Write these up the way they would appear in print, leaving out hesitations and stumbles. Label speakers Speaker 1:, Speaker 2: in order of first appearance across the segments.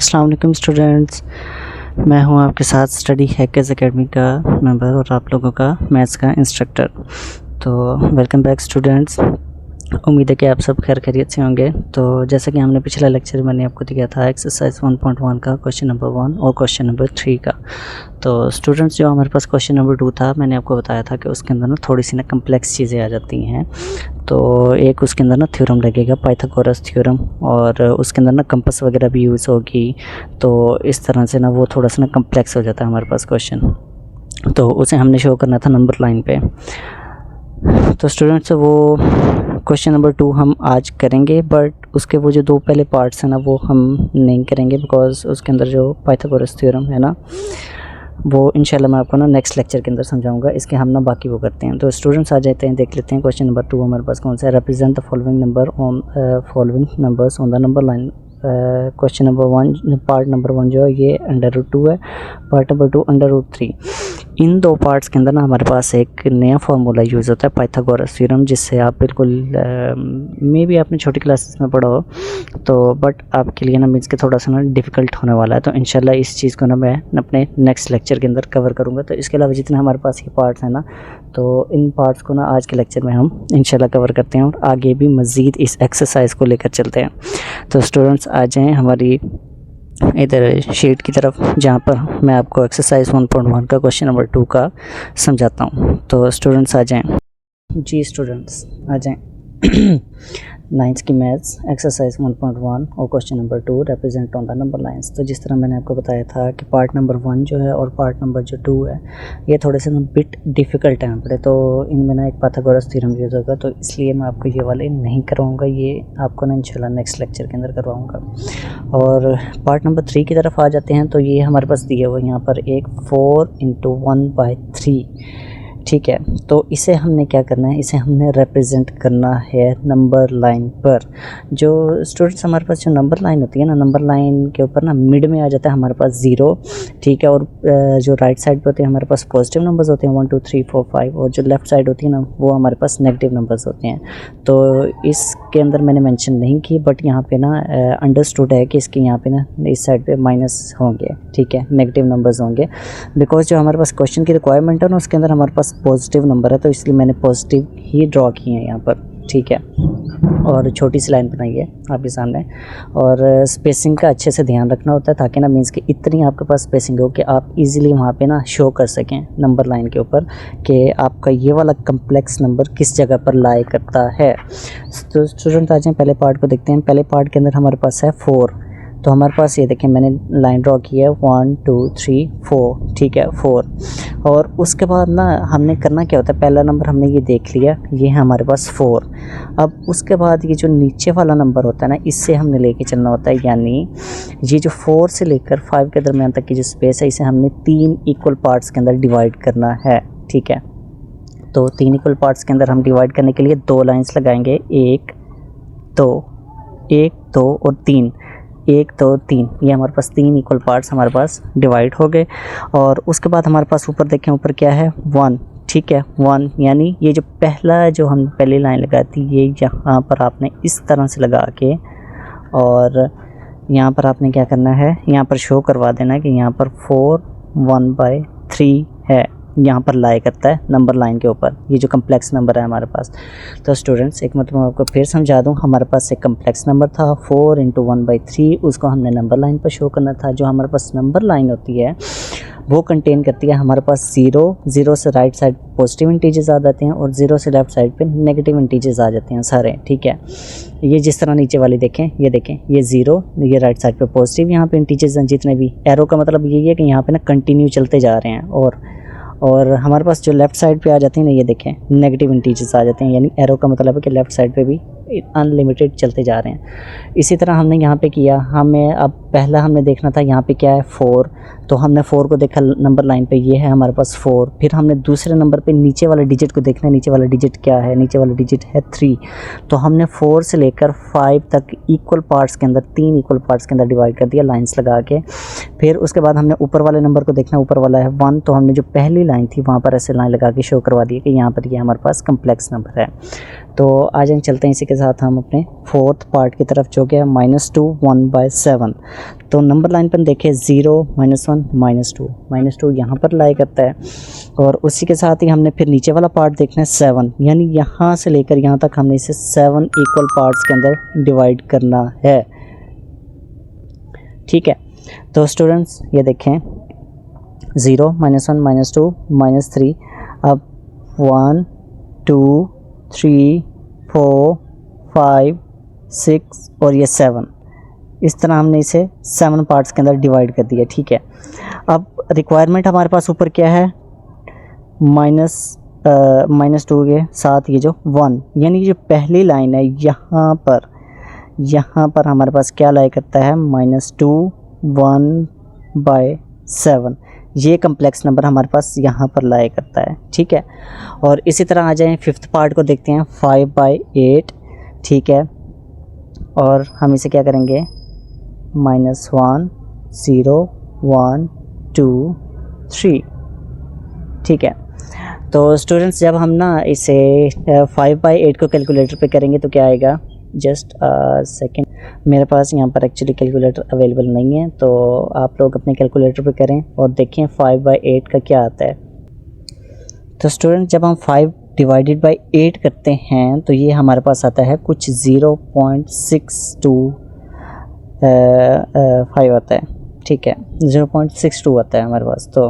Speaker 1: अस्सलाम वालेकुम स्टूडेंट्स, मैं हूं आपके साथ स्टडी हैकर्स एकेडमी का मेंबर और आप लोगों का मैथ्स का इंस्ट्रक्टर। तो वेलकम बैक स्टूडेंट्स, उम्मीद है कि आप सब खैरियत से होंगे। तो जैसा कि हमने पिछला लेक्चर मैंने आपको दिया था एक्सरसाइज 1.1 का क्वेश्चन नंबर 1 और क्वेश्चन नंबर 3 का। तो स्टूडेंट्स जो हमारे पास क्वेश्चन नंबर 2 था, मैंने आपको बताया था कि उसके अंदर ना थोड़ी सी ना कम्प्लेक्स चीज़ें आ जाती हैं। तो एक उसके अंदर ना थ्योरम लगेगा, पाइथागोरस थ्योरम, और उसके अंदर ना कंपास वगैरह भी यूज़ होगी। तो इस तरह से ना वो थोड़ा सा ना कम्प्लेक्स हो जाता है हमारे पास क्वेश्चन। तो उसे हमने शो करना था नंबर लाइन पे। तो स्टूडेंट्स वो क्वेश्चन नंबर 2 हम आज करेंगे, बट उसके वो जो दो पहले पार्ट्स हैं ना वो हम नहीं करेंगे, बिकॉज उसके अंदर जो पाइथागोरस थ्योरम है ना वो इंशाल्लाह मैं आपको ना नेक्स्ट लेक्चर के अंदर समझाऊंगा। इसके हम ना बाकी वो करते हैं। तो स्टूडेंट्स आ जाते हैं, देख लेते हैं क्वेश्चन नंबर 2 हमारे पास कौन सा है। Represent the following numbers on the number line. Question number 1 part number 1 जो है ये √2 है, पार्ट नंबर 2 √3। इन दो पार्ट्स के अंदर ना हमारे पास एक नया फार्मूला यूज़ होता है पाइथागोरस थ्योरम, जिससे आप बिल्कुल मे बी आपने छोटी क्लासेस में पढ़ा हो, तो बट आपके लिए ना मीन्स के थोड़ा सा ना डिफ़िकल्ट होने वाला है। तो इंशाल्लाह इस चीज़ को ना मैं अपने नेक्स्ट लेक्चर के अंदर कवर करूँगा। तो इसके अलावा जितने हमारे पास ये पार्ट्स हैं ना, तो इन पार्ट्स को ना आज के लेक्चर में हम इंशाल्लाह कवर करते हैं और आगे भी मज़ीद इस एक्सरसाइज को लेकर चलते हैं। तो स्टूडेंट्स आ जाएँ हमारी इधर शीट की तरफ, जहाँ पर मैं आपको एक्सरसाइज 1.1 का क्वेश्चन नंबर 2 का समझाता हूँ। तो स्टूडेंट्स आ जाएं। जी स्टूडेंट्स आ जाएं। 9th की मैथ्स एक्सरसाइज 1.1 और question number 2 represent on the number lines. तो जिस तरह मैंने आपको बताया था कि पार्ट नंबर 1 जो है और पार्ट नंबर जो 2 है ये थोड़े से ना बिट डिफ़िकल्ट हैं पड़े, तो इनमें ना एक पाइथागोरस थ्योरम यूज़ होगा। तो इसलिए मैं आपको ये वाले नहीं करवाऊँगा, ये आपको ना इंशाल्लाह नेक्स्ट लेक्चर के अंदर करवाऊँगा। और पार्ट नंबर 3 की तरफ आ जाते हैं। तो ये हमारे पास दिया हुआ यहाँ पर एक 4 × 1/3, ठीक है। तो इसे हमने क्या करना है, इसे हमने रिप्रेजेंट करना है नंबर लाइन पर। जो स्टूडेंट्स हमारे पास जो नंबर लाइन होती है ना, नंबर लाइन के ऊपर ना मिड में आ जाता है हमारे पास 0, ठीक है। और जो राइट साइड पे होते हैं हमारे पास पॉजिटिव नंबर्स होते हैं 1 2 3 4 5, और जो लेफ़्ट साइड होती है ना वो हमारे पास नेगेटिव नंबर्स होते हैं। तो इसके अंदर मैंने मेंशन नहीं की, बट यहाँ पे ना अंडरस्टूड है कि इसके यहाँ पे ना इस साइड पे माइनस होंगे, ठीक है, नेगेटिव नंबर्स होंगे, बिकॉज जो हमारे पास क्वेश्चन की रिक्वायरमेंट है ना उसके अंदर हमारे पास पॉजिटिव नंबर है, तो इसलिए मैंने पॉजिटिव ही ड्रॉ किए हैं यहाँ पर, ठीक है। और छोटी सी लाइन बनाई है आपके सामने, और स्पेसिंग का अच्छे से ध्यान रखना होता है ताकि ना मीन्स कि इतनी आपके पास स्पेसिंग हो कि आप इजीली वहाँ पे ना शो कर सकें नंबर लाइन के ऊपर कि आपका ये वाला कम्प्लेक्स नंबर किस जगह पर लाई करता है। तो स्टूडेंट आ जाएँ, पहले पार्ट को देखते हैं। पहले पार्ट के अंदर हमारे पास है 4। तो हमारे पास ये देखें मैंने लाइन ड्रॉ की है 1 2 3 4, ठीक है, 4। और उसके बाद ना हमने करना क्या होता है, पहला नंबर हमने ये देख लिया, ये है हमारे पास 4। अब उसके बाद ये जो नीचे वाला नंबर होता है ना इससे हमने लेके चलना होता है, यानी ये जो 4 से लेकर 5 के दरमियान तक की जो स्पेस है इसे हमने 3 इक्वल पार्ट्स के अंदर डिवाइड करना है, ठीक है। तो 3 इक्वल पार्ट्स के अंदर हम डिवाइड करने के लिए 2 लाइन्स लगाएंगे, 1 2 और 3, 1 2 3, ये हमारे पास 3 इक्वल पार्ट्स हमारे पास डिवाइड हो गए। और उसके बाद हमारे पास ऊपर देखें, ऊपर क्या है 1, ठीक है, 1, यानी ये जो पहला जो हम पहली लाइन लगाई थी ये यहाँ पर आपने इस तरह से लगा के, और यहाँ पर आपने क्या करना है, यहाँ पर शो करवा देना है कि यहाँ पर 4 1/3 है, यहाँ पर लाई करता है नंबर लाइन के ऊपर, ये जो कम्प्लेक्स नंबर है हमारे पास। तो स्टूडेंट्स एक मतलब मैं आपको फिर समझा दूँ, हमारे पास एक कम्प्लेक्स नंबर था 4 × 1/3, उसको हमने नंबर लाइन पर शो करना था। जो हमारे पास नंबर लाइन होती है वो कंटेन करती है हमारे पास 0 से राइट साइड पॉजिटिव इंटीजर्स आ जाते हैं और 0 से लेफ़्ट साइड पे नेगेटिव इंटीजर्स आ जाते हैं सारे, ठीक है। ये जिस तरह नीचे वाली देखें, ये देखें, ये 0, ये राइट साइड पे पॉजिटिव, यहाँ पे इंटीजर्स हैं जितने भी, एरो का मतलब यही है कि यहाँ पे ना कंटिन्यू चलते जा रहे हैं। और हमारे पास जो लेफ़्ट साइड पे आ जाते हैं ना, ये देखें नेगेटिव इंटीजर्स आ जाते हैं, यानी एरो का मतलब है कि लेफ़्ट साइड पे भी अनलिमिटेड चलते जा रहे हैं। इसी तरह हमने यहाँ पे किया, हमें अब पहला हमने देखना था यहाँ पे क्या है 4, तो हमने 4 को देखा नंबर लाइन पे, ये है हमारे पास 4। फिर हमने दूसरे नंबर पे नीचे वाले डिजिट को देखना है, नीचे वाला डिजिट क्या है, नीचे वाला डिजिट है 3। तो हमने 4 से लेकर 5 तक इक्वल पार्ट्स के अंदर, 3 इक्वल पार्ट्स के अंदर डिवाइड कर दिया लाइन्स लगा के। फिर उसके बाद हमने ऊपर वाले नंबर को देखना, ऊपर वाला है 1, तो हमने जो पहली लाइन थी वहाँ पर ऐसे लाइन लगा के शो करवा दी कि यहाँ पर ये हमारे पास कम्प्लेक्स नंबर है। तो आ जाए चलते हैं इसी के साथ साथ हम अपने फोर्थ पार्ट की तरफ जो कि है -2 1/7। तो नंबर लाइन पर देखें 0 -1 -2 यहाँ पर लाई करता है, और उसी के साथ ही हमने फिर नीचे वाला पार्ट देखना है 7, यानी यहाँ से लेकर यहाँ तक हमने इसे 7 इक्वल पार्ट्स के अंदर डिवाइड करना है। ठीक है, तो स्टूडेंट्स ये देखें 0 -1 -2 -3, अब 1 2 3 4 5 6 और ये 7, इस तरह हमने इसे 7 पार्ट्स के अंदर डिवाइड कर दिया। ठीक है, अब रिक्वायरमेंट हमारे पास ऊपर क्या है, -2 के साथ ये जो 1, यानी जो पहली लाइन है यहाँ पर हमारे पास क्या लाई करता है, -2 1/7, ये कम्प्लेक्स नंबर हमारे पास यहाँ पर लाई करता है। ठीक है, और इसी तरह आ जाएं फिफ्थ पार्ट को देखते हैं 5/8। ठीक है, और हम इसे क्या करेंगे, -1 0 1 2 3। ठीक है, तो स्टूडेंट्स जब हम ना इसे 5/8 को कैलकुलेटर पे करेंगे तो क्या आएगा, जस्ट सेकेंड, मेरे पास यहाँ पर एक्चुअली कैलकुलेटर अवेलेबल नहीं है, तो आप लोग अपने कैलकुलेटर पे करें और देखें 5/8 का क्या आता है। तो स्टूडेंट जब हम 5/8 करते हैं तो ये हमारे पास आता है कुछ 0.625 आता है। ठीक है, 0.62 आता है हमारे पास। तो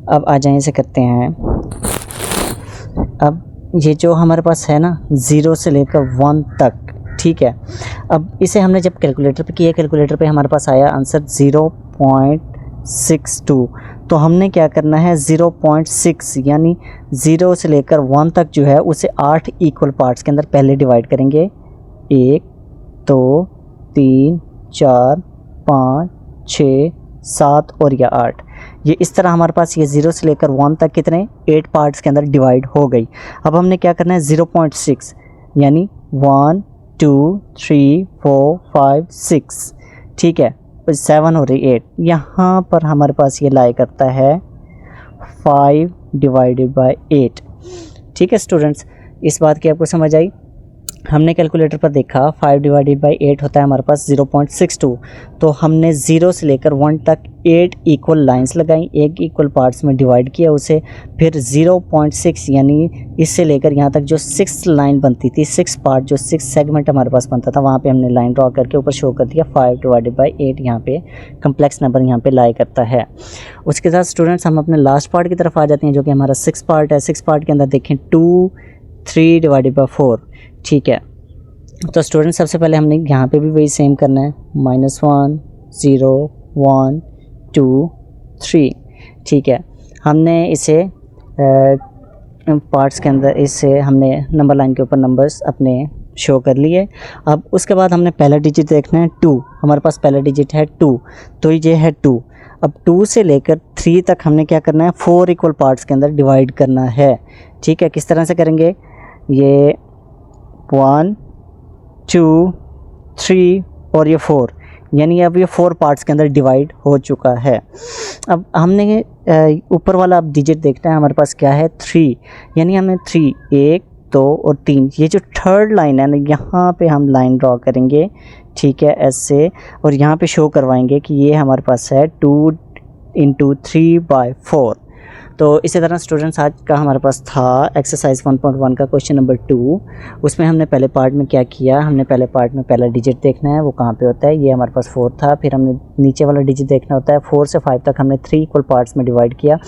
Speaker 1: अब आ जाए इसे करते हैं। अब ये जो हमारे पास है ना 0 से लेकर 1 तक, ठीक है, अब इसे हमने जब कैलकुलेटर पे किया, कैलकुलेटर पे हमारे पास आया आंसर 0.62। तो हमने क्या करना है, 0.6 यानी 0 से लेकर 1 तक जो है उसे 8 इक्वल पार्ट्स के अंदर पहले डिवाइड करेंगे। 1 2 3 4 5 6 7 और या 8, ये इस तरह हमारे पास ये 0 से लेकर 1 तक कितने 8 पार्ट्स के अंदर डिवाइड हो गई। अब हमने क्या करना है, 0.6 यानी 1 2 3 4 5 6, ठीक है, 7 और 8, यहाँ पर हमारे पास ये लाई करता है 5/8। ठीक है स्टूडेंट्स, इस बात की आपको समझ आई। हमने कैलकुलेटर पर देखा 5/8 होता है हमारे पास 0.62। तो हमने 0 से लेकर 1 तक 8 इक्वल लाइंस लगाई, 1 इक्वल पार्ट्स में डिवाइड किया उसे, फिर 0.6 यानी इससे लेकर यहाँ तक जो 6 लाइन बनती थी, 6 पार्ट जो 6 सेगमेंट हमारे पास बनता था, वहाँ पे हमने लाइन ड्रॉ करके ऊपर शो कर दिया 5/8 यहाँ पे कम्प्लेक्स नंबर यहाँ पे लाई करता है। उसके साथ स्टूडेंट्स हम अपने लास्ट पार्ट की तरफ आ जाते हैं जो कि हमारा 6 पार्ट है। 6 पार्ट के अंदर देखें 2 3/4, ठीक है। तो स्टूडेंट सबसे पहले हमने यहाँ पे भी वही सेम करना है, -1 0 1 2 3, ठीक है। हमने इसे पार्ट्स के अंदर इसे हमने नंबर लाइन के ऊपर नंबर्स अपने शो कर लिए। अब उसके बाद हमने पहला डिजिट देखना है 2, हमारे पास पहला डिजिट है 2, तो ये है 2। अब 2 से लेकर 3 तक हमने क्या करना है, 4 इक्वल पार्ट्स के अंदर डिवाइड करना है। ठीक है, किस तरह से करेंगे, ये 1 2 3 और ये 4, यानी अब ये 4 पार्ट्स के अंदर डिवाइड हो चुका है। अब हमने ऊपर वाला अब डिजिट देखना है, हमारे पास क्या है 3, यानी हमें 3 1 2 और 3, ये जो थर्ड लाइन है ना, यहाँ पे हम लाइन ड्रॉ करेंगे, ठीक है, ऐसे, और यहाँ पे शो करवाएंगे कि ये हमारे पास है 2 × 3/4। तो इसी तरह स्टूडेंट्स आज का हमारे पास था एक्सरसाइज 1.1 का क्वेश्चन नंबर 2। उसमें हमने पहले पार्ट में क्या किया, हमने पहले पार्ट में पहला डिजिट देखना है वो कहाँ पे होता है, ये हमारे पास 4 था। फिर हमने नीचे वाला डिजिट देखना होता है, 4 से 5 तक हमने 3 इक्वल पार्ट्स में डिवाइड किया।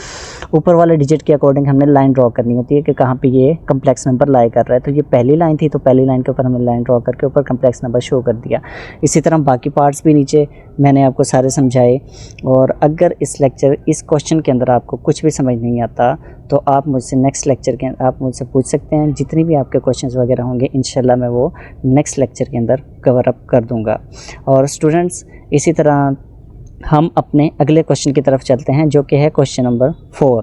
Speaker 1: ऊपर वाले डिजिट के अकॉर्डिंग हमने लाइन ड्रॉ करनी होती है कि कहाँ पे ये कम्प्लेक्स नंबर लाई कर रहा है। तो ये पहली लाइन थी, तो पहली लाइन के ऊपर हमने लाइन ड्रॉ करके ऊपर कम्प्लेक्स नंबर शो कर दिया। इसी तरह बाकी पार्ट्स भी नीचे मैंने आपको सारे समझाए। और अगर इस क्वेश्चन के अंदर आपको कुछ भी समझ नहीं आता तो आप मुझसे नेक्स्ट लेक्चर के आप मुझसे पूछ सकते हैं। जितनी भी आपके क्वेश्चंस वगैरह होंगे इंशाल्लाह मैं वो नेक्स्ट लेक्चर के अंदर कवर अप कर दूंगा। और स्टूडेंट्स इसी तरह हम अपने अगले क्वेश्चन की तरफ चलते हैं जो कि है क्वेश्चन नंबर 4।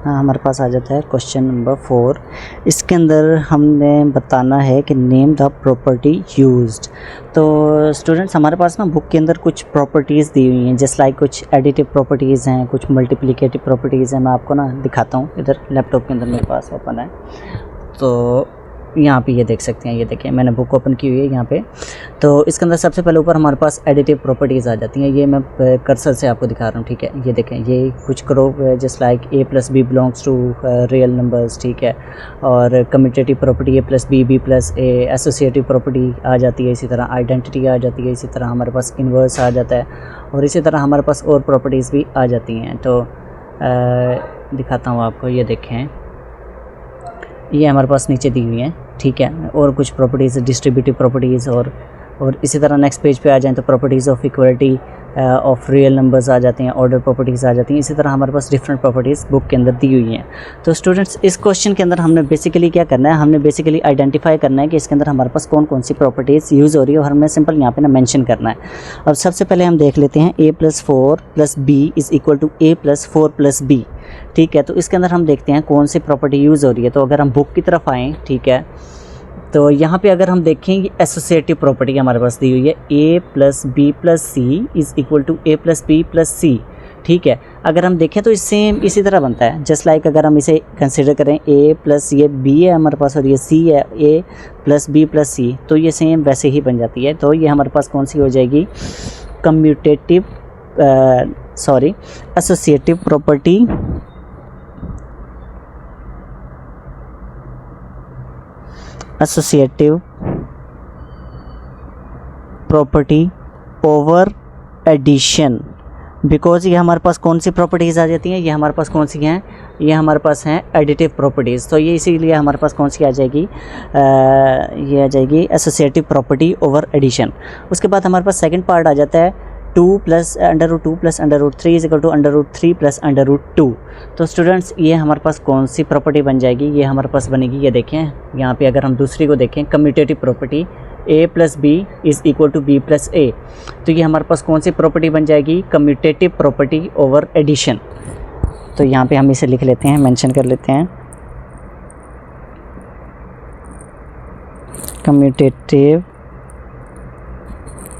Speaker 1: हमारे पास आ जाता है क्वेश्चन नंबर 4। इसके अंदर हमने बताना है कि नेम द प्रॉपर्टी यूज्ड। तो स्टूडेंट्स हमारे पास ना बुक के अंदर कुछ प्रॉपर्टीज़ दी हुई हैं, जस्ट लाइक कुछ एडिटिव प्रॉपर्टीज़ हैं, कुछ मल्टीप्लिकेटिव प्रॉपर्टीज़ हैं। मैं आपको ना दिखाता हूँ, इधर लैपटॉप के अंदर मेरे पास ओपन है। तो यहाँ पे ये देख सकते हैं, ये देखिए मैंने बुक ओपन की हुई है यहाँ पे। तो इसके अंदर सबसे पहले ऊपर हमारे पास एडिटिव प्रॉपर्टीज़ आ जाती हैं, ये मैं कर्सर से आपको दिखा रहा हूँ, ठीक है। ये देखें, ये कुछ करो just like a + b belongs to real numbers, ठीक है। और commutative property a + b + a, associative property आ जाती है, इसी तरह आइडेंटिटी आ जाती है, इसी तरह हमारे पास इन्वर्स आ जाता है, और इसी तरह हमारे पास और प्रॉपर्टीज़ भी आ जाती हैं। तो दिखाता हूँ आपको, ये देखें, ये हमारे पास नीचे दी हुई हैं, ठीक है। और कुछ प्रॉपर्टीज़, डिस्ट्रीब्यूटिव प्रॉपर्टीज़, और इसी तरह नेक्स्ट पेज पे आ जाएं तो properties of equality of real numbers आ जाती हैं, ऑर्डर प्रॉपर्टीज़ आ जाती हैं। इसी तरह हमारे पास डिफरेंट प्रॉपर्टीज़ बुक के अंदर दी हुई हैं। तो स्टूडेंट्स, इस क्वेश्चन के अंदर हमने बेसिकली क्या करना है, हमने बेसिकली आइडेंटिफाई करना है कि इसके अंदर हमारे पास कौन कौन सी प्रॉपर्टीज़ यूज़ हो रही है, और हमने सिंपल यहाँ पे ना मेंशन करना है। अब सबसे पहले हम देख लेते हैं a + 4 + b = a + 4 + b, ठीक है। तो इसके अंदर हम देखते हैं कौन सी प्रॉपर्टी यूज़ हो रही है। तो अगर हम बुक की तरफ आएँ, ठीक है, तो यहाँ पे अगर हम देखें, ये एसोसिएटिव प्रॉपर्टी हमारे पास दी हुई है, a + b + c = a + b + c, ठीक है। अगर हम देखें तो सेम इसी तरह बनता है, जस्ट लाइक अगर हम इसे कंसिडर करें a + ये b है हमारे पास और ये c है, a + b + c, तो ये सेम वैसे ही बन जाती है। तो ये हमारे पास कौन सी हो जाएगी, commutative associative property over addition. Because ये हमारे पास कौन सी प्रॉपर्टीज़ आ जाती हैं, ये हमारे पास कौन सी हैं, ये हमारे पास हैं एडिटिव प्रॉपर्टीज़। तो ये इसीलिए हमारे पास कौन सी आ जाएगी, ये आ जाएगी एसोसिएटिव प्रॉपर्टी ओवर एडिशन। उसके बाद हमारे पास सेकंड पार्ट आ जाता है 2 + √2 + √3 = √3 + √2। तो स्टूडेंट्स, ये हमारे पास कौन सी प्रॉपर्टी बन जाएगी, ये हमारे पास बनेगी, ये देखें यहाँ पे अगर हम दूसरी को देखें, commutative property a + b = b + a। तो ये हमारे पास कौन सी प्रॉपर्टी बन जाएगी, कम्यूटेटिव प्रॉपर्टी ओवर एडिशन। तो यहाँ पे हम इसे लिख लेते हैं, मेंशन कर लेते हैं, कम्यूटेटिव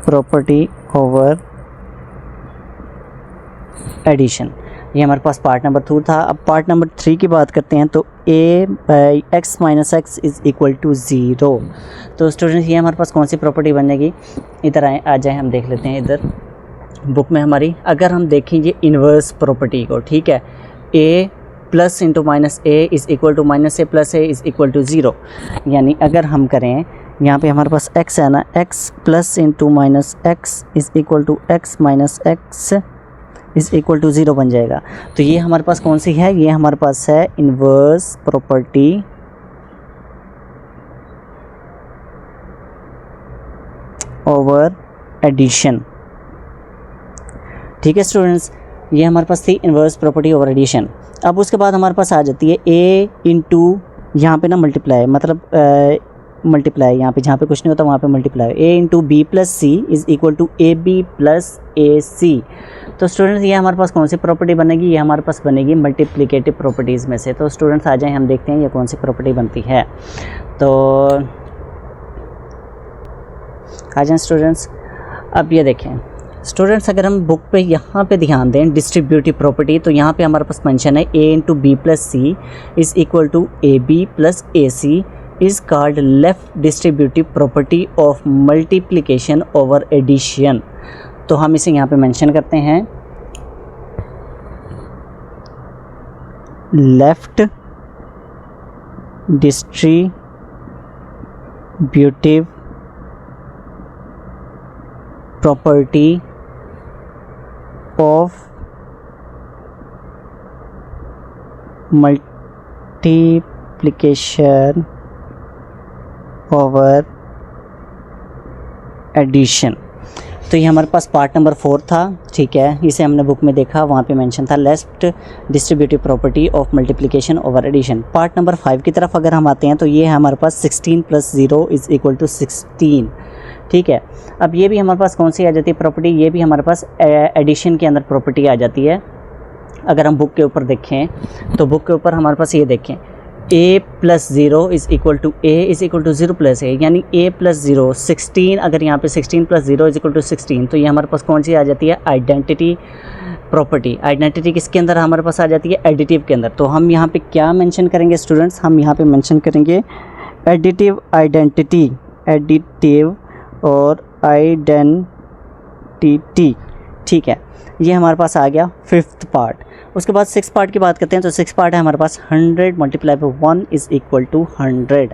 Speaker 1: प्रॉपर्टी ओवर एडिशन। ये हमारे पास पार्ट नंबर 2 था। अब पार्ट नंबर 3 की बात करते हैं, तो x - x = 0। तो स्टूडेंट्स, ये हमारे पास कौन सी प्रॉपर्टी बनेगी, इधर आ जाए, हम देख लेते हैं इधर बुक में हमारी। अगर हम देखें ये इन्वर्स प्रॉपर्टी को, ठीक है, a + × -a -a + a = 0। यानी अगर हम करें, यहाँ पे हमारे पास x है ना, x + × -x x - x = 0 बन जाएगा। तो ये हमारे पास कौन सी है, ये हमारे पास है इन्वर्स प्रॉपर्टी ओवर एडिशन, ठीक है स्टूडेंट्स। ये हमारे पास थी इन्वर्स प्रॉपर्टी ओवर एडिशन। अब उसके बाद हमारे पास आ जाती है a × यहाँ पे ना मल्टीप्लाई, मतलब मल्टीप्लाई, यहाँ पे जहाँ पे कुछ नहीं होता वहाँ पे multiply, a × b + c = ab + ac। तो स्टूडेंट्स, ये हमारे पास कौन सी प्रॉपर्टी बनेगी, ये हमारे पास बनेगी मल्टीप्लिकेटिव प्रॉपर्टीज़ में से। तो स्टूडेंट्स आ जाएं, हम देखते हैं ये कौन सी प्रॉपर्टी बनती है। तो आ जाएं स्टूडेंट्स। अब ये देखें स्टूडेंट्स, अगर हम बुक पे यहाँ पे ध्यान दें, डिस्ट्रीब्यूटिव प्रॉपर्टी, तो यहाँ पे हमारे पास मेंशन है a × b + c = ab + ac is called left distributive property of multiplication over addition। तो हम इसे यहाँ पे मेंशन करते हैं, left distributive property of multiplication over addition. तो ये हमारे पास पार्ट नंबर 4 था, ठीक है। इसे हमने बुक में देखा, वहाँ पे मेंशन था left distributive property of multiplication over addition. Part number 5 की तरफ अगर हम आते हैं, तो ये हमारे पास 16 + 0 = 16, ठीक है। अब ये भी हमारे पास कौन सी आ जाती है प्रॉपर्टी, ये भी हमारे पास एडिशन के अंदर प्रॉपर्टी आ जाती है। अगर हम बुक के ऊपर देखें, तो बुक के ऊपर हमारे पास ये देखें, a + 0 = a = 0 + a, यानी a + 0 16। अगर यहाँ पे 16 + 0 = 16, तो ये हमारे पास कौन सी आ जाती है, आइडेंटिटी प्रॉपर्टी। आइडेंटिटी किसके अंदर हमारे पास आ जाती है? एडिटिव के अंदर। तो हम यहाँ पे क्या मेंशन करेंगे स्टूडेंट्स? हम यहाँ पे मेंशन करेंगे एडिटिव आइडेंटिटी, एडिटिव और आइडेंटिटी। ठीक है, ये हमारे पास आ गया 5th पार्ट। उसके बाद 6th पार्ट की बात करते हैं। तो 6th पार्ट है हमारे पास 100 multiply by 1 is equal to 100।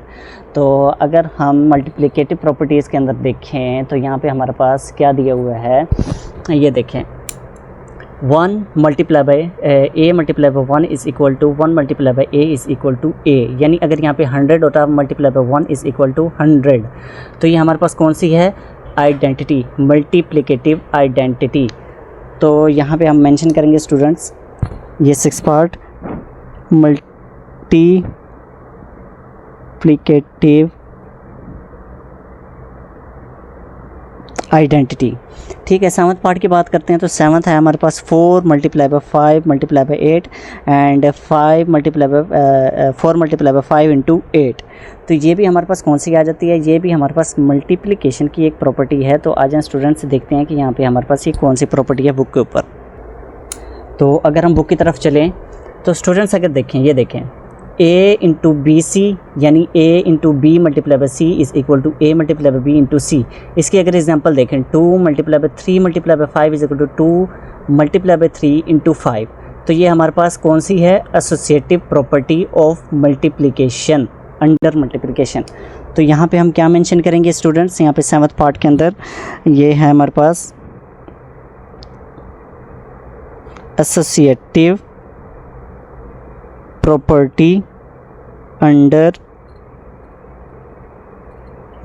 Speaker 1: तो अगर हम मल्टीप्लिकेटिव प्रॉपर्टीज़ के अंदर देखें तो यहाँ पे हमारे पास क्या दिया हुआ है, ये देखें 1 multiply by a multiply by 1 is equal to 1 multiply by a is equal to a. यानी अगर यहाँ पे 100 होता है multiply by 1 is equal to 100, तो ये हमारे पास कौन सी है? Identity, multiplicative identity. तो यहाँ पे हम मेंशन करेंगे स्टूडेंट्स ये 6 पार्ट मल्टीप्लिकेटिव आइडेंटिटी। ठीक है, 7th पार्ट की बात करते हैं। तो 7th है हमारे पास 4 multiply by 5 multiply by 8 and 4 multiply by 5 into 8। तो ये भी हमारे पास कौन सी आ जाती है? ये भी हमारे पास मल्टीप्लिकेशन की एक प्रॉपर्टी है। तो आज हम स्टूडेंट्स देखते हैं कि यहाँ पे हमारे पास ये कौन सी प्रॉपर्टी है बुक के ऊपर। तो अगर हम बुक की तरफ चलें तो स्टूडेंट्स अगर देखें, ये देखें a इंटू बी सी, यानी a into b multiply by c is equal to a multiply by b into c. इसकी अगर एग्जांपल देखें 2 multiply by 3 multiply by 5 is equal to 2 multiply by 3 into 5। तो ये हमारे पास कौन सी है? Associative property of multiplication under multiplication. तो यहाँ पे हम क्या मेंशन करेंगे स्टूडेंट्स? यहाँ पे 7th पार्ट के अंदर ये है हमारे पास एसोसिएटिव प्रॉपर्टी अंडर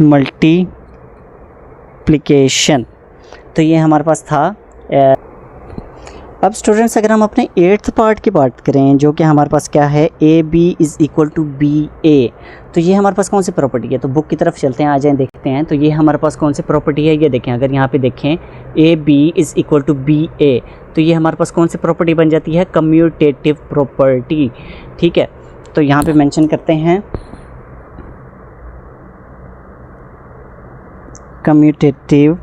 Speaker 1: मल्टीप्लिकेशन। तो ये हमारे पास था। अब स्टूडेंट्स अगर हम अपने 8th पार्ट की बात करें, जो कि हमारे पास क्या है? A b is equal to b a. तो ये हमारे पास कौन सी प्रॉपर्टी है? तो बुक की तरफ चलते हैं, आ जाएं देखते हैं। तो ये हमारे पास कौन सी प्रॉपर्टी है? ये देखें, अगर यहाँ पे देखें a b is equal to b a, तो ये हमारे पास कौन सी प्रॉपर्टी बन जाती है? Commutative property. ठीक है, तो यहाँ पे मेंशन करते हैं कम्यूटेटिव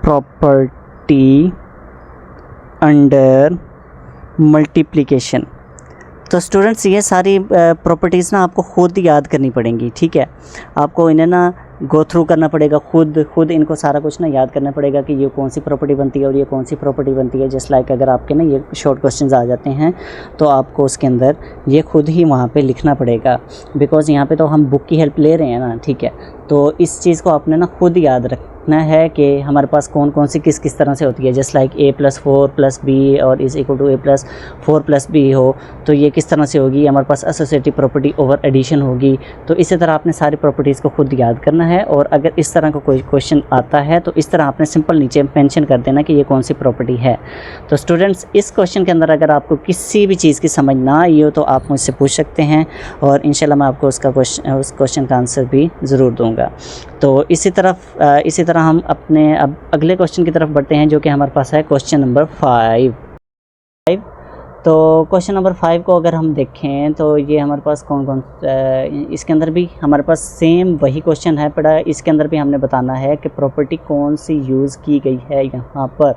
Speaker 1: प्रॉपर्टी अंडर मल्टीप्लिकेशन। तो स्टूडेंट्स ये सारी प्रॉपर्टीज़ ना आपको खुद याद करनी पड़ेंगी। ठीक है, आपको इन्हें ना गो थ्रू करना पड़ेगा, खुद इनको सारा कुछ ना याद करना पड़ेगा कि ये कौन सी प्रॉपर्टी बनती है और ये कौन सी प्रॉपर्टी बनती है। जस्ट लाइक अगर आपके ना ये शॉर्ट क्वेश्चंस आ जाते हैं तो आपको उसके अंदर ये खुद ही वहाँ पे लिखना पड़ेगा, बिकॉज़ यहाँ पे तो हम बुक की हेल्प ले रहे हैं ना। ठीक है, तो इस चीज़ को आपने ना खुद याद रखना है कि हमारे पास कौन कौन सी किस तरह से होती है। जस्ट लाइक a+4+b और इज़ इक्वल टू a+4+b हो, तो ये किस तरह से होगी? हमारे पास एसोसिएटिव प्रॉपर्टी ओवर एडिशन होगी। तो इसी तरह आपने सारी प्रॉपर्टीज़ को खुद याद करना है, और अगर इस तरह का कोई क्वेश्चन आता है तो इस तरह आपने सिंपल नीचे मेंशन कर देना कि ये कौन सी प्रॉपर्टी है। तो स्टूडेंट्स इस क्वेश्चन के अंदर अगर आपको किसी भी चीज़ की समझ ना आई हो तो आप मुझसे पूछ सकते हैं, और इंशाल्लाह मैं आपको उस क्वेश्चन का आंसर भी ज़रूर दूँगा। तो इसी तरह हम अपने अब अगले क्वेश्चन की तरफ बढ़ते हैं, जो कि हमारे पास है क्वेश्चन नंबर 5। तो क्वेश्चन नंबर 5 को अगर हम देखें तो ये हमारे पास कौन इसके अंदर भी हमारे पास सेम वही क्वेश्चन है पड़ा। इसके अंदर भी हमने बताना है कि प्रॉपर्टी कौन सी यूज़ की गई है यहाँ पर।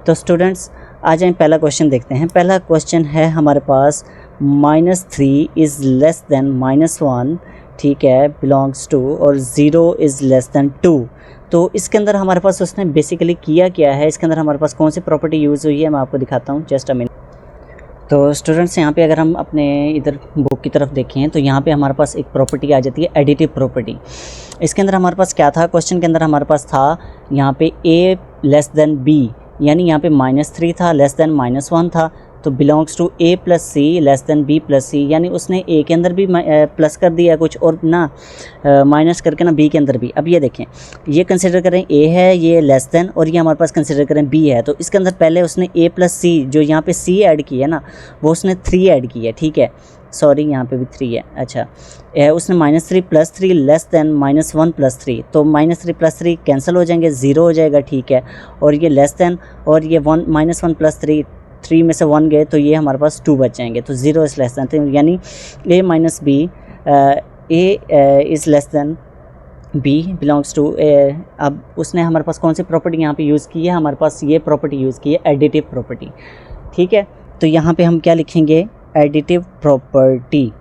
Speaker 1: तो स्टूडेंट्स आ जाएं, पहला क्वेश्चन देखते हैं। पहला क्वेश्चन है हमारे पास -3 इज़ लेस दैन -1, ठीक है, बिलोंग्स टू, और 0 इज़ लेस दैन 2। तो इसके अंदर हमारे पास उसने बेसिकली किया क्या है? इसके अंदर हमारे पास कौन सी प्रॉपर्टी यूज़ हुई है मैं आपको दिखाता हूँ, जस्ट अ मिनट। तो स्टूडेंट्स यहाँ पे अगर हम अपने इधर बुक की तरफ देखें तो यहाँ पे हमारे पास एक प्रॉपर्टी आ जाती है एडिटिव प्रॉपर्टी। इसके अंदर हमारे पास क्या था? क्वेश्चन के अंदर हमारे पास था यहाँ पे a लेस दैन b, यानी यहाँ पे -3 था, लेस दैन -1 था, तो belongs to a plus c less than b plus c, यानी उसने a के अंदर भी प्लस कर दिया कुछ और ना माइनस करके ना b के अंदर भी। अब ये देखें, ये कंसिडर करें a है, ये लेस दैन, और ये हमारे पास कंसिडर करें b है। तो इसके अंदर पहले उसने a प्लस सी, जो यहाँ पे c ऐड की है ना, वो उसने 3 ऐड की है, ठीक है, सॉरी यहाँ पे भी 3 है, अच्छा उसने -3 प्लस 3 लेस दैन -1 प्लस 3, तो -3 प्लस 3 कैंसिल हो जाएंगे, 0 हो जाएगा, ठीक है, और ये लेस दैन और ये -1 प्लस 3 में से 1 गए तो ये हमारे पास 2 बच जाएंगे, तो 0 इज़ लेस दैन, तो यानी a minus b, a is less than b belongs to अब उसने हमारे पास कौन सी प्रॉपर्टी यहाँ पे यूज़ की है, हमारे पास ये प्रॉपर्टी यूज़ की है एडिटिव प्रॉपर्टी। ठीक है, तो यहाँ पे हम क्या लिखेंगे, एडिटिव प्रॉपर्टी।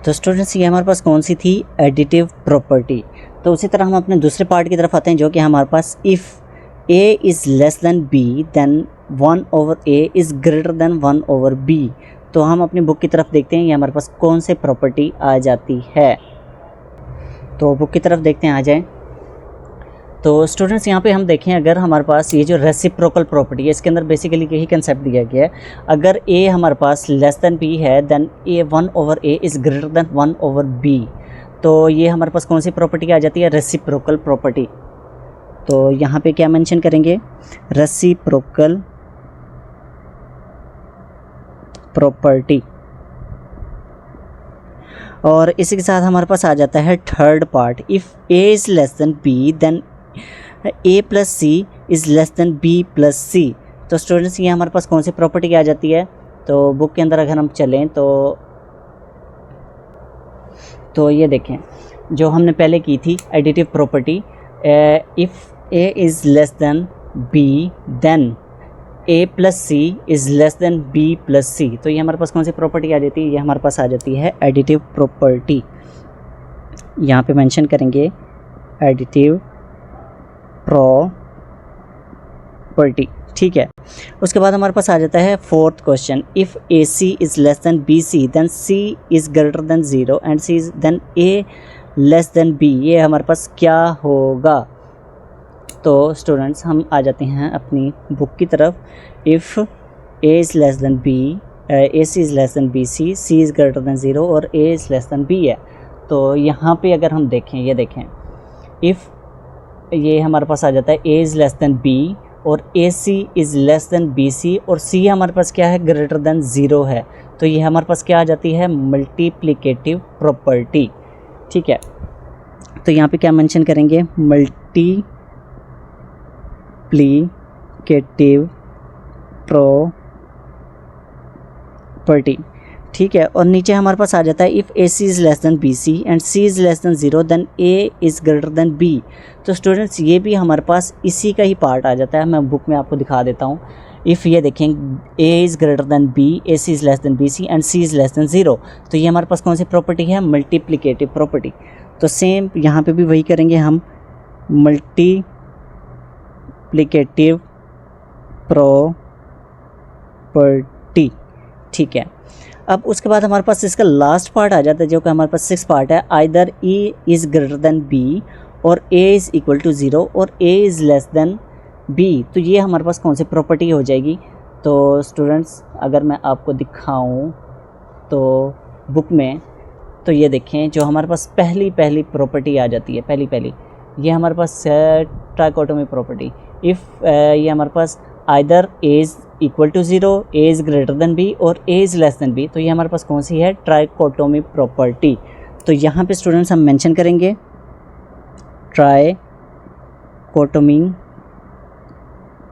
Speaker 1: तो स्टूडेंट्स ये हमारे पास कौन सी थी, एडिटिव प्रॉपर्टी। तो उसी तरह हम अपने दूसरे पार्ट की तरफ आते हैं, जो कि हमारे पास if a is less than b then 1/a is greater than 1/b। तो हम अपनी बुक की तरफ देखते हैं ये हमारे पास कौन से प्रॉपर्टी आ जाती है। तो बुक की तरफ देखते हैं, आ जाए। तो स्टूडेंट्स यहाँ पे हम देखें, अगर हमारे पास ये जो रेसिप्रोकल प्रॉपर्टी है, इसके अंदर बेसिकली यही कंसेप्ट दिया गया है। अगर a हमारे पास लेस देन b है then a 1/a is greater than 1/b। तो ये हमारे पास कौन सी प्रॉपर्टी आ जाती है, रेसिप्रोकल प्रॉपर्टी। तो यहाँ पे क्या मेंशन करेंगे, रेसिप्रोकल प्रॉपर्टी। और इसी के साथ हमारे पास आ जाता है third part, if a is less than b then a plus c is less than b plus c. तो स्टूडेंट्स ये हमारे पास कौन सी प्रॉपर्टी आ जाती है। तो बुक के अंदर अगर हम चलें तो ये देखें जो हमने पहले की थी additive property, if a is less than b then a plus c is less than b plus c. तो ये हमारे पास कौन सी प्रॉपर्टी आ जाती है, ये हमारे पास आ जाती है एडिटिव प्रॉपर्टी। यहाँ पे मेंशन करेंगे एडिटिव प्रॉपर्टी। ठीक है, उसके बाद हमारे पास आ जाता है fourth question, if A C is less than B C then C is greater than 0 and C is then A less than B. ये हमारे पास क्या होगा। तो स्टूडेंट्स हम आ जाते हैं अपनी बुक की तरफ, if A is less than B, A C is less than B C is greater than 0 और ए इज़ लेस देन बी है। तो यहाँ पे अगर हम देखें, ये देखें, इफ़ ये हमारे पास आ जाता है a is less than B और a C is less than B c और सी हमारे पास क्या है, ग्रेटर देन 0 है। तो ये हमारे पास क्या आ जाती है, मल्टीप्लिकेटिव प्रॉपर्टी। ठीक है, तो यहाँ पे क्या मेंशन करेंगे, मल्टीप्लिकेटिव प्रॉपर्टी। ठीक है, और नीचे हमारे पास आ जाता है if A C is less than B C and C is less than 0 then A is greater than B. तो स्टूडेंट्स ये भी हमारे पास इसी का ही पार्ट आ जाता है। मैं बुक में आपको दिखा देता हूँ। इफ़ ये देखें A is greater than B, A C is less than B C and C is less than 0। तो ये हमारे पास कौन सी प्रॉपर्टी है, मल्टीप्लिकेटिव प्रॉपर्टी। तो सेम यहाँ पे भी वही करेंगे हम, मल्टीप्लिकेटिव प्रॉपर्टी। ठीक है, अब उसके बाद हमारे पास इसका लास्ट पार्ट आ जाता है, जो कि हमारे पास 6 पार्ट है, either A is greater than B और ए इज़ इक्वल टू 0 और ए इज़ लेस देन बी। तो ये हमारे पास कौन सी प्रॉपर्टी हो जाएगी। तो स्टूडेंट्स अगर मैं आपको दिखाऊं तो बुक में, तो ये देखें जो हमारे पास पहली प्रॉपर्टी आ जाती है, पहली ये हमारे पास ट्राइकोटोमी प्रॉपर्टी। इफ़ ये हमारे पास either A is equal to 0, a is greater than B और ए इज़ लेस देन बी। तो ये हमारे पास कौन सी है, ट्राइकोटोमी प्रॉपर्टी। तो यहाँ पे स्टूडेंट्स हम मेंशन करेंगे ट्राइकोटोमी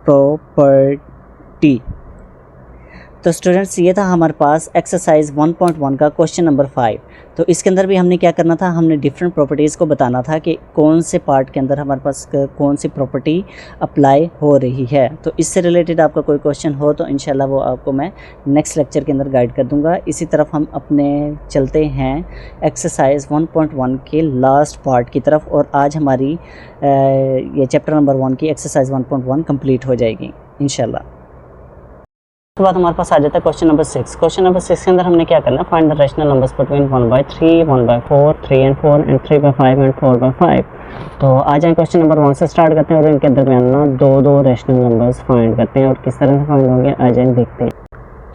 Speaker 1: प्रॉपर्टी। तो स्टूडेंट्स ये था हमारे पास एक्सरसाइज 1.1 का क्वेश्चन नंबर 5। तो इसके अंदर भी हमने क्या करना था, हमने डिफरेंट प्रॉपर्टीज़ को बताना था कि कौन से पार्ट के अंदर हमारे पास कौन सी प्रॉपर्टी अप्लाई हो रही है। तो इससे रिलेटेड आपका कोई क्वेश्चन हो तो इंशाल्लाह वो आपको मैं नेक्स्ट लेक्चर के अंदर गाइड कर दूंगा। इसी तरफ हम अपने चलते हैं एक्सरसाइज 1.1 के लास्ट पार्ट की तरफ, और आज हमारी ये चैप्टर नंबर 1 की एक्सरसाइज 1.1 कंप्लीट हो जाएगी इंशाल्लाह। उसके बाद हमारे पास आ जाता है क्वेश्चन नंबर 6। क्वेश्चन नंबर 6 के अंदर हमने क्या करना है, find the rational numbers between 1/3, 1/4, 3 and 4 and 3/5 and 4/5। तो आ जाए क्वेश्चन नंबर 1 से स्टार्ट करते हैं और इनके दरमियान ना दो रैशनल नंबर्स फाइंड करते हैं और किस तरह से फाइंड होंगे आ जाए देखते हैं।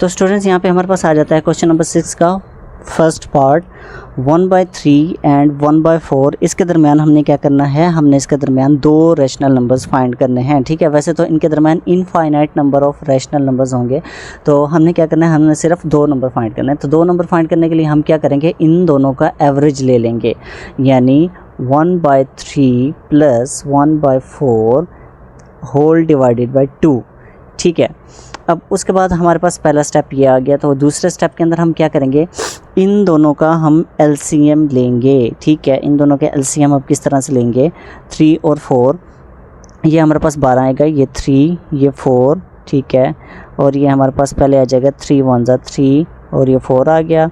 Speaker 1: तो स्टूडेंट्स यहाँ पे हमारे पास आ जाता है क्वेश्चन नंबर 6 का फर्स्ट पार्ट 1/3 एंड 1/4। इसके दरमियान हमने क्या करना है, हमने इसके दरमियान दो रैशनल नंबर्स फाइंड करने हैं। ठीक है, वैसे तो इनके दरमियान infinite number of rational numbers होंगे, तो हमने क्या करना है, हमने सिर्फ 2 नंबर फाइंड करना है। तो 2 नंबर फाइंड करने के लिए हम क्या करेंगे, इन दोनों का एवरेज ले लेंगे, यानी 1/3 प्लस 1/4 होल डिवाइडेड बाई 2। ठीक है। अब उसके बाद हमारे पास पहला स्टेप ये आ गया। तो दूसरे स्टेप के अंदर हम क्या करेंगे, इन दोनों का हम एलसीएम लेंगे, ठीक है। इन दोनों के एलसीएम अब किस तरह से लेंगे, 3 और 4, ये हमारे पास 12 आएगा, ये 3 ये 4, ठीक है। और ये हमारे पास पहले आ जाएगा 3 1 ज़ा 3 और ये 4 आ गया।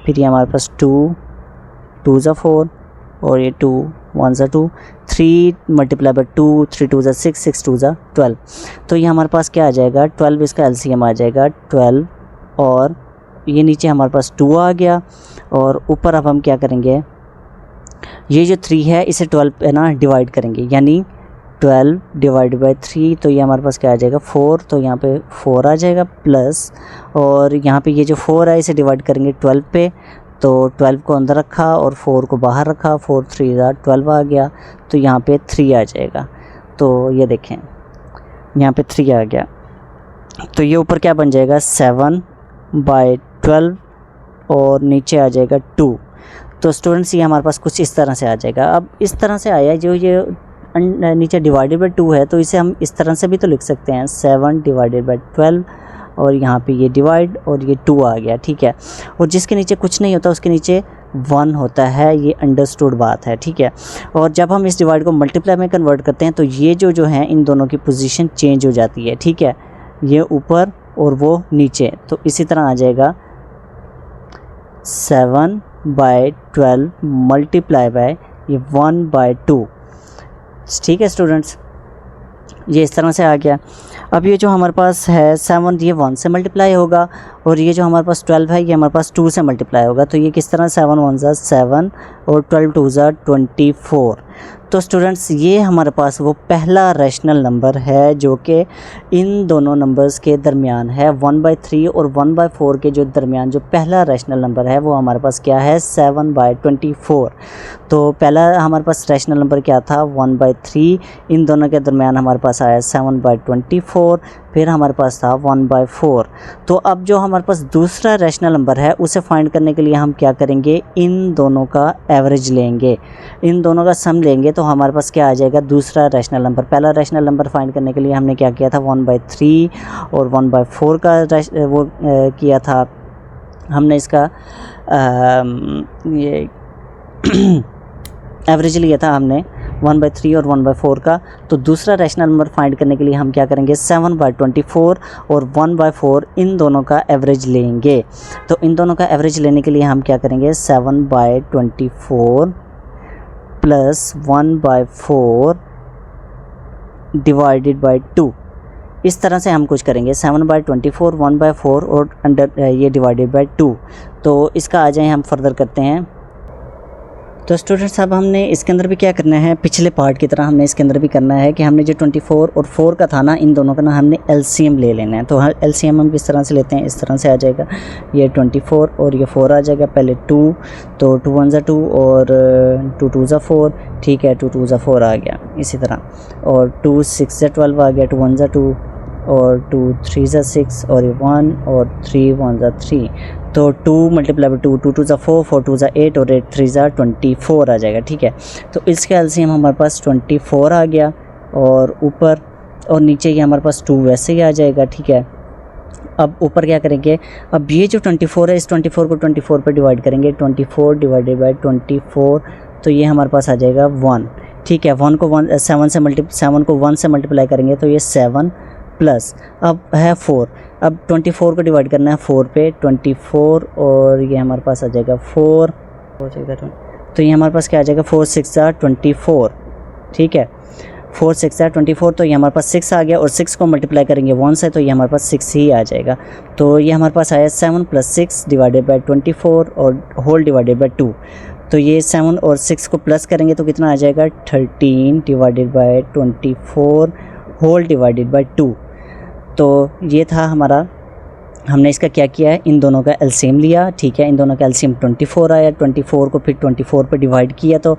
Speaker 1: फिर ये हमारे पास 2 2 ज़ा 4 और ये 2 1 ज़ा 2, 3 मल्टीप्लाई बाई 2, 3 2 ज़ा 6 6 2 ज़ा 12। तो ये हमारे पास क्या आ जाएगा, 12 इसका एलसीएम आ जाएगा 12। और ये नीचे हमारे पास 2 आ गया। और ऊपर अब हम क्या करेंगे, ये जो 3 है इसे 12 पे ना डिवाइड करेंगे, यानी 12 डिवाइड बाई 3, तो ये हमारे पास क्या आ जाएगा 4, तो यहाँ पे 4 आ जाएगा प्लस। और यहाँ पे ये जो 4 है इसे डिवाइड करेंगे 12 पे, तो 12 को अंदर रखा और 4 को बाहर रखा, 4 3 ज़ा 12 आ गया, तो यहाँ पे 3 आ जाएगा। तो ये देखें यहाँ पे 3 आ गया, तो ये ऊपर क्या बन जाएगा 7/12 और नीचे आ जाएगा 2। तो स्टूडेंट्स ये हमारे पास कुछ इस तरह से आ जाएगा। अब इस तरह से आया, जो ये नीचे डिवाइडेड बाई 2 है तो इसे हम इस तरह से भी तो लिख सकते हैं 7/12 और यहाँ पे ये डिवाइड और ये 2 आ गया, ठीक है। और जिसके नीचे कुछ नहीं होता उसके नीचे 1 होता है, ये अंडरस्टूड बात है, ठीक है। और जब हम इस डिवाइड को मल्टीप्लाई में कन्वर्ट करते हैं तो ये जो है इन दोनों की पोजीशन चेंज हो जाती है, ठीक है। ये ऊपर और वो नीचे, तो इसी तरह आ जाएगा 7/12 मल्टीप्लाई बाय ये 1/2, ठीक है स्टूडेंट्स। ये इस तरह से आ गया। अब ये जो हमारे पास है 7, ये 1 से मल्टीप्लाई होगा और ये जो हमारे पास 12 है ये हमारे पास 2 से मल्टीप्लाई होगा। तो ये किस तरह 7 1 ज़ा 7 और 12 2 ज़ा 24। तो स्टूडेंट्स ये हमारे पास वो पहला रैशनल नंबर है जो कि इन दोनों नंबर्स के दरमियान है, 1/3 और 1/4 के जो दरमियान जो पहला रैशनल नंबर है वो हमारे पास क्या है 7/24। तो पहला हमारे पास रैशनल नंबर क्या था 1/3, इन दोनों के दरमियान हमारे पास आया 7/24, फिर हमारे पास था 1/4। तो अब जो हमारे पास दूसरा रैशनल नंबर है उसे फाइंड करने के लिए हम क्या करेंगे, इन दोनों का एवरेज लेंगे, इन दोनों का सम लेंगे, तो हमारे पास क्या आ जाएगा दूसरा रैशनल नंबर। पहला रैशनल नंबर फाइंड करने के लिए हमने क्या किया था 1/3 और 1/4 का किया था हमने, इसका ये एवरेज लिया था हमने 1/3 और 1/4 का। तो दूसरा रैशनल नंबर फाइंड करने के लिए हम क्या करेंगे 7/24 और 1/4 इन दोनों का एवरेज लेंगे। तो इन दोनों का एवरेज लेने के लिए हम क्या करेंगे 7/24 प्लस 1/4 डिवाइडेड बाई 2, इस तरह से हम कुछ करेंगे 7/24 1/4 और अंडर ये डिवाइडेड बाई 2। तो इसका आ जाए हम फर्दर करते हैं। तो स्टूडेंट्स अब हमने इसके अंदर भी क्या करना है, पिछले पार्ट की तरह हमने इसके अंदर भी करना है कि हमने जो 24 और 4 का था ना, इन दोनों का ना हमने एलसीएम ले लेना है। तो एलसीएम हम किस तरह से लेते हैं, इस तरह से आ जाएगा, ये 24 और ये 4 आ जाएगा, पहले 2, तो 2 1 ज़ा 2 और 2 2 ज़ा 4, ठीक है, 2 2 ज़ा 4 आ गया इसी तरह, और 2 6 ज़ा 12 आ गया, 2 1 ज़ा 2 और 2 3 ज़ा 6 और ये 1 और 3 1 ज़ा 3। तो 2 मल्टीप्लाई बाई 2, 2 2 ज़ा 4, 4 2 ज़ा 8 और 8 3 ज़ा 24 आ जाएगा, ठीक है। तो इसका एलसीएम हमारे पास 24 आ गया और ऊपर और नीचे ये हमारे पास 2 वैसे ही आ जाएगा, ठीक है। अब ऊपर क्या करेंगे, अब ये जो 24 है इस 24 को 24 पे डिवाइड करेंगे, 24 डिवाइडेड बाई 24, तो ये हमारे पास आ जाएगा 1, ठीक है। 7 को 1 से मल्टीप्लाई करेंगे तो ये 7 प्लस अब है 4, अब 24 को डिवाइड करना है 4 पे, 24 और ये हमारे पास आ जाएगा 4 हो जाएगा, तो ये हमारे पास क्या आ जाएगा 4 6 ज़ा 24, ठीक है, 4 6 ज़ा 24। तो ये हमारे पास 6 आ गया और 6 को मल्टीप्लाई करेंगे 1 से तो ये हमारे पास 6 ही आ जाएगा। तो ये हमारे पास आया 7 + 6 डिवाइडेड बाई 24 और होल डिवाइडेड बाई 2। तो ये 7 और 6 को प्लस करेंगे तो कितना आ जाएगा 13 divided by 24 whole divided by 2। तो ये था हमारा, हमने इसका क्या किया है, इन दोनों का एलसीएम लिया, ठीक है। इन दोनों का एलसीएम 24 आया, 24 को फिर 24 पे डिवाइड किया तो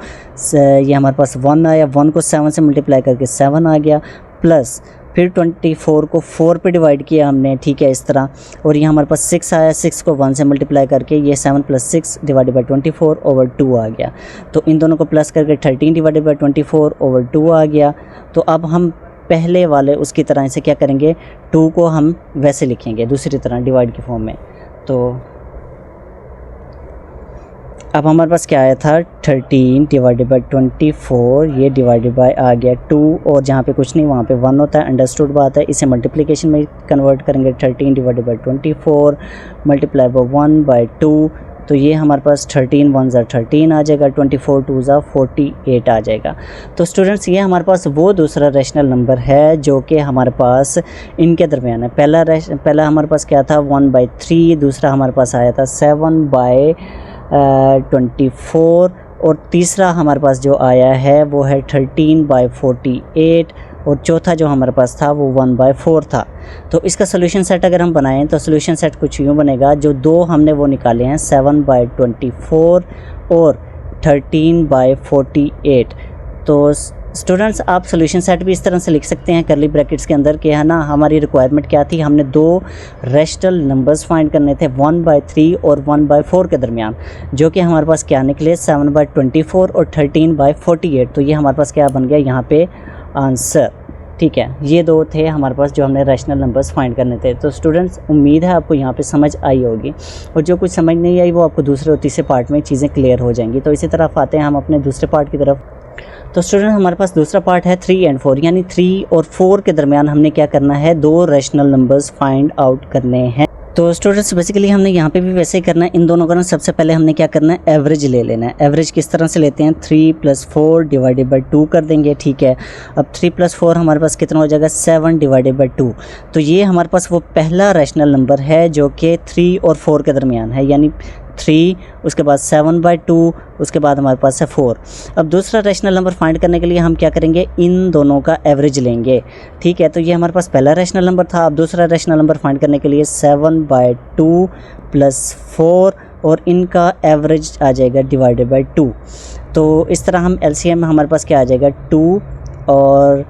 Speaker 1: ये हमारे पास 1 आया, 1 को 7 से मल्टीप्लाई करके 7 आ गया, प्लस फिर 24 को 4 पे डिवाइड किया हमने, ठीक है, इस तरह, और ये हमारे पास 6 आया, 6 को 1 से मल्टीप्लाई करके ये 7 + 6 डिवाइडेड बाई 24 ओवर 2 आ गया। तो इन दोनों को प्लस करके 13 डिवाइडेड बाई 24 ओवर 2 आ गया। तो अब हम पहले वाले उसकी तरह से क्या करेंगे, 2 को हम वैसे लिखेंगे दूसरी तरह डिवाइड के फॉर्म में। तो अब हमारे पास क्या आया था, 13 डिवाइडेड बाई 24, ये डिवाइडेड बाय आ गया 2, और जहाँ पे कुछ नहीं वहाँ पे 1 होता है, अंडरस्टूड बात है। इसे मल्टीप्लिकेशन में कन्वर्ट करेंगे, 13 divided by 24 multiply by 1 by 2, तो ये हमारे पास 13 1 ज़ा 13 आ जाएगा, 24 2 ज़ा 48 आ जाएगा। तो स्टूडेंट्स ये हमारे पास वो दूसरा रैशनल नंबर है जो कि हमारे पास इनके दरमियान है। पहला हमारे पास क्या था 1/3, दूसरा हमारे पास आया था 7/24, और तीसरा हमारे पास जो आया है वो है 13/48, और चौथा जो हमारे पास था वो 1/4 था। तो इसका सोल्यूशन सेट अगर हम बनाएं तो सोल्यूशन सेट कुछ यूँ बनेगा, जो दो हमने वो निकाले हैं 7/24 और 13/48। तो स्टूडेंट्स आप सोल्यूशन सेट भी इस तरह से लिख सकते हैं करली ब्रैकेट्स के अंदर कि है ना, हमारी रिक्वायरमेंट क्या थी, हमने दो रैशनल नंबर्स फाइंड करने थे 1/3 और 1/4 के दरमियान, जो कि हमारे पास क्या निकले 7/24 और 13/48। तो ये हमारे पास क्या बन गया यहाँ पे आंसर। ठीक है, ये दो थे हमारे पास जो हमने रैशनल नंबर्स फाइंड करने थे। तो स्टूडेंट्स उम्मीद है आपको यहाँ पे समझ आई होगी, और जो कुछ समझ नहीं आई वो आपको दूसरे और तीसरे पार्ट में चीज़ें क्लियर हो जाएंगी। तो इसी तरफ आते हैं हम अपने दूसरे पार्ट की तरफ। तो स्टूडेंट हमारे पास दूसरा पार्ट है 3 और 4, यानी 3 और 4 के दरमियान हमने क्या करना है, दो रैशनल नंबर्स फाइंड आउट करने हैं। तो स्टूडेंट्स बेसिकली हमने यहाँ पे भी वैसे ही करना है, इन दोनों का ना सबसे पहले हमने क्या करना है, एवरेज ले लेना है। एवरेज किस तरह से लेते हैं, 3 + 4 डिवाइडेड बाई 2 कर देंगे। ठीक है, अब 3 + 4 हमारे पास कितना हो जाएगा, 7 डिवाइडेड बाई 2। तो ये हमारे पास वो पहला रैशनल नंबर है जो कि 3 और 4 के दरमियान है, यानी 3, उसके बाद 7/2, उसके बाद हमारे पास है 4। अब दूसरा रैशनल नंबर फाइंड करने के लिए हम क्या करेंगे, इन दोनों का एवरेज लेंगे। ठीक है, तो ये हमारे पास पहला रैशनल नंबर था। अब दूसरा रैशनल नंबर फाइंड करने के लिए 7/2 + 4, और इनका एवरेज आ जाएगा डिवाइडेड बाई 2। तो इस तरह हम एलसीएम में हमारे पास क्या आ जाएगा, 2 और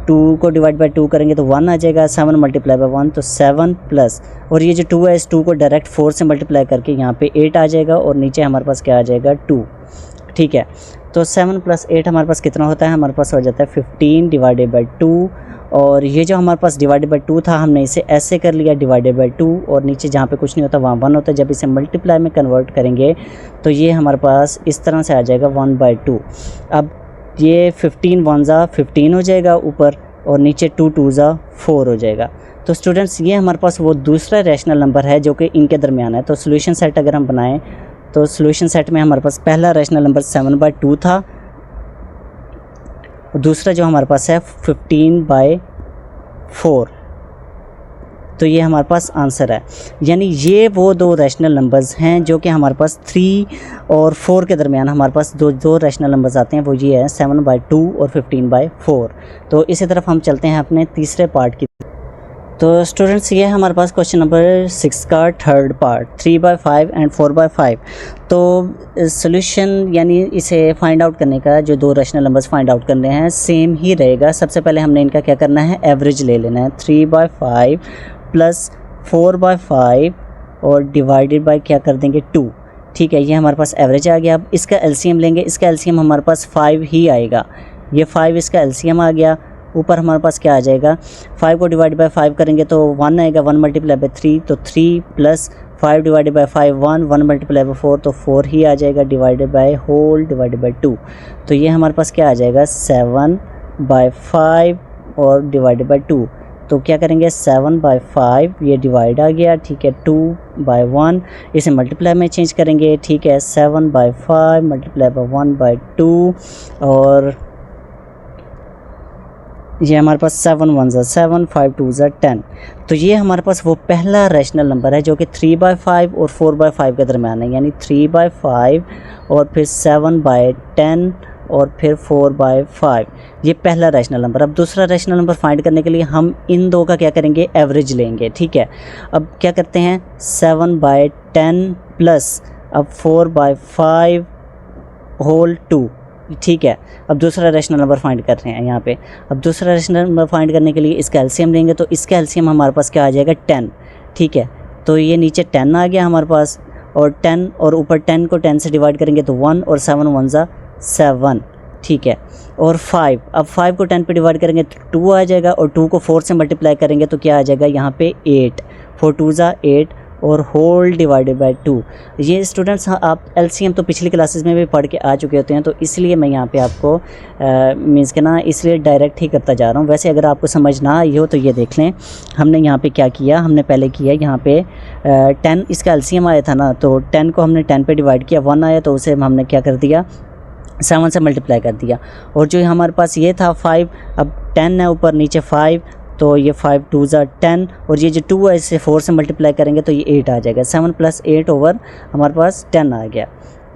Speaker 1: 2 को डिवाइड बाई 2 करेंगे तो 1 आ जाएगा, 7 मल्टीप्लाई बाई 1 तो 7 प्लस, और ये जो 2 है इस 2 को डायरेक्ट 4 से मल्टीप्लाई करके यहाँ पे 8 आ जाएगा, और नीचे हमारे पास क्या आ जाएगा 2। ठीक है, तो 7 + 8 हमारे पास कितना होता है, हमारे पास हो जाता है 15 डिवाइडेड बाई 2, और ये जो हमारे पास डिवाइडेड बाई 2 था हमने इसे ऐसे कर लिया डिवाइडेड बाई 2, और नीचे जहाँ पे कुछ नहीं होता वहाँ 1 होता है। जब इसे मल्टीप्लाई में कन्वर्ट करेंगे तो ये हमारे पास इस तरह से आ जाएगा 1/2। अब ये 15 1 ज़ा 15 हो जाएगा ऊपर, और नीचे 2 2 ज़ा 4 हो जाएगा। तो स्टूडेंट्स ये हमारे पास वो दूसरा रैशनल नंबर है जो कि इनके दरमियान है। तो सोल्यूशन सेट अगर हम बनाएं तो सोल्यूशन सेट में हमारे पास पहला रैशनल नंबर 7/2 था, और दूसरा जो हमारे पास है 15/4। तो ये हमारे पास आंसर है, यानी ये वो दो रैशनल नंबर्स हैं जो कि हमारे पास 3 और 4 के दरमियान हमारे पास दो रैशनल नंबर्स आते हैं, वो ये है 7/2 और 15/4। तो इसी तरफ हम चलते हैं अपने तीसरे पार्ट की। तो स्टूडेंट्स ये हमारे पास क्वेश्चन नंबर 6 का थर्ड पार्ट, 3/5 एंड 4/5। तो सोल्यूशन यानी इसे फाइंड आउट करने का, जो दो रैशनल नंबर्स फाइंड आउट करने हैं सेम ही रहेगा। सबसे पहले हमने इनका क्या करना है, एवरेज ले लेना है, 3/5 + 4/5 और डिवाइडेड बाय क्या कर देंगे 2। ठीक है, ये हमारे पास एवरेज आ गया। अब इसका एलसीएम लेंगे, इसका एलसीएम हमारे पास 5 ही आएगा, ये 5 इसका एलसीएम आ गया। ऊपर हमारे पास क्या आ जाएगा, 5 को डिवाइड बाय 5 करेंगे तो 1 आएगा, 1 मल्टीप्लाई बाय 3 तो 3 + 5 डिवाइडेड बाय 5 1, 1 मल्टीप्लाई बाय 4 तो 4 ही आ जाएगा, divided by whole divided by 2। तो ये हमारे पास क्या आ जाएगा 7/5 और डिवाइडेड बाय 2। तो क्या करेंगे 7/5, ये डिवाइड आ गया। ठीक है, 2/1 इसे मल्टीप्लाई में चेंज करेंगे। ठीक है, 7/5 मल्टीप्लाई बाय 1/2, और ये हमारे पास 7 1 ज़ा 7, 5 2 ज़ा 10। तो ये हमारे पास वो पहला रैशनल नंबर है जो कि 3/5 और 4/5 के दरमियान है, यानी 3/5 और फिर 7/10 और फिर 4/5, ये पहला रैशनल नंबर। अब दूसरा रैशनल नंबर फाइंड करने के लिए हम इन दो का क्या करेंगे, एवरेज लेंगे। ठीक है, अब क्या करते हैं 7/10 प्लस अब 4/5 होल 2। ठीक है, अब दूसरा रैशनल नंबर फाइंड कर रहे हैं यहाँ पे। अब दूसरा रैशनल नंबर फाइंड करने के लिए इसका एलसीएम लेंगे, तो इसका एलसीएम हमारे पास क्या आ जाएगा 10। ठीक है, तो ये नीचे 10 आ गया हमारे पास, और 10 और ऊपर 10 को 10 से डिवाइड करेंगे तो 1, और 7 1 ज़ा 7। ठीक है। और 5, अब 5 को 10 पे डिवाइड करेंगे तो 2 आ जाएगा, और 2 को 4 से मल्टीप्लाई करेंगे तो क्या आ जाएगा यहाँ पे 8, 4 2 ज़ा 8 और होल डिवाइडेड बाय 2। ये स्टूडेंट्स आप एलसीएम तो पिछली क्लासेस में भी पढ़ के आ चुके होते हैं, तो इसलिए मैं यहाँ पे आपको मीन्स के ना इसलिए डायरेक्ट ही करता जा रहा हूँ। वैसे अगर आपको समझ ना आई हो तो ये देख लें, हमने यहाँ पे क्या किया, हमने पहले किया यहाँ पे 10 इसका एलसीएम आया था ना, तो 10 को हमने 10 पे डिवाइड किया, 1 आया तो उसे हमने क्या कर दिया 7 से मल्टीप्लाई कर दिया। और जो हमारे पास ये था 5, अब 10 है ऊपर नीचे 5, तो ये 5 2 ज़ा 10, और ये जो 2 है इसे 4 से मल्टीप्लाई करेंगे तो ये 8 आ जाएगा। 7 + 8 ओवर हमारे पास 10 आ गया।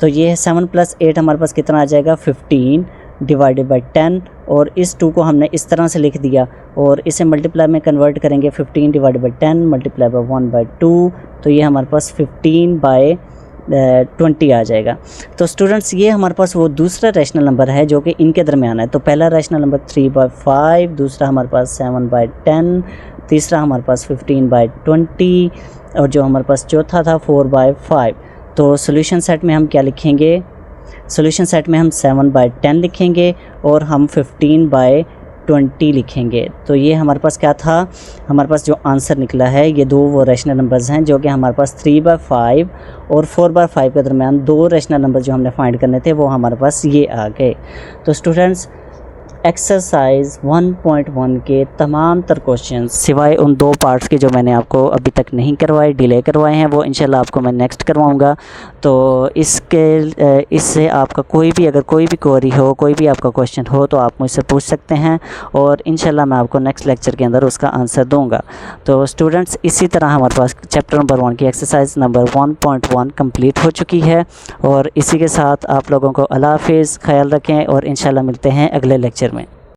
Speaker 1: तो ये 7 + 8 हमारे पास कितना आ जाएगा 15 डिवाइडेड बाय 10, और इस 2 को हमने इस तरह से लिख दिया और इसे मल्टीप्लाई में कन्वर्ट करेंगे 15 डिवाइडेड बाय 10 मल्टीप्लाई बाय 1/2, तो ये हमारे पास 15/20 आ जाएगा। तो स्टूडेंट्स ये हमारे पास वो दूसरा रैशनल नंबर है जो कि इनके दरमियान है। तो पहला रैशनल नंबर 3/5, दूसरा हमारे पास 7/10, तीसरा हमारे पास 15/20, और जो हमारे पास चौथा था 4/5। तो सॉल्यूशन सेट में हम क्या लिखेंगे, सॉल्यूशन सेट में हम 7/10 लिखेंगे और हम 15/20 लिखेंगे। तो ये हमारे पास क्या था, हमारे पास जो आंसर निकला है ये दो वो रैशनल नंबर्स हैं जो कि हमारे पास 3/5 और 4/5 के दरमियान दो रैशनल नंबर जो हमने फाइंड करने थे वो हमारे पास ये आ गए। तो स्टूडेंट्स एक्सरसाइज 1.1 के तमाम तर क्वेश्चन सिवाय उन 2 पार्ट्स के जो मैंने आपको अभी तक नहीं करवाए, डिले करवाए हैं, वो इंशाल्लाह आपको मैं नेक्स्ट करवाऊंगा। तो इससे आपका कोई भी अगर कोई भी क्वेरी हो, कोई भी आपका क्वेश्चन हो तो आप मुझसे पूछ सकते हैं और इंशाल्लाह मैं आपको नेक्स्ट लेक्चर के अंदर उसका आंसर दूंगा। तो स्टूडेंट्स इसी तरह हमारे पास चैप्टर नंबर 1 की एक्सरसाइज नंबर 1.1 कंप्लीट हो चुकी है, और इसी के साथ आप लोगों को अल्लाह हाफिज़, ख्याल रखें और इंशाल्लाह मिलते हैं अगले लेक्चर